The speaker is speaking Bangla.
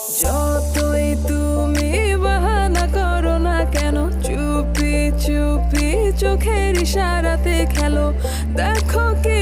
যতই তুমি বাহানা করো না কেন, চুপি চুপি চোখের ইশারাতে খেলো। দেখো কে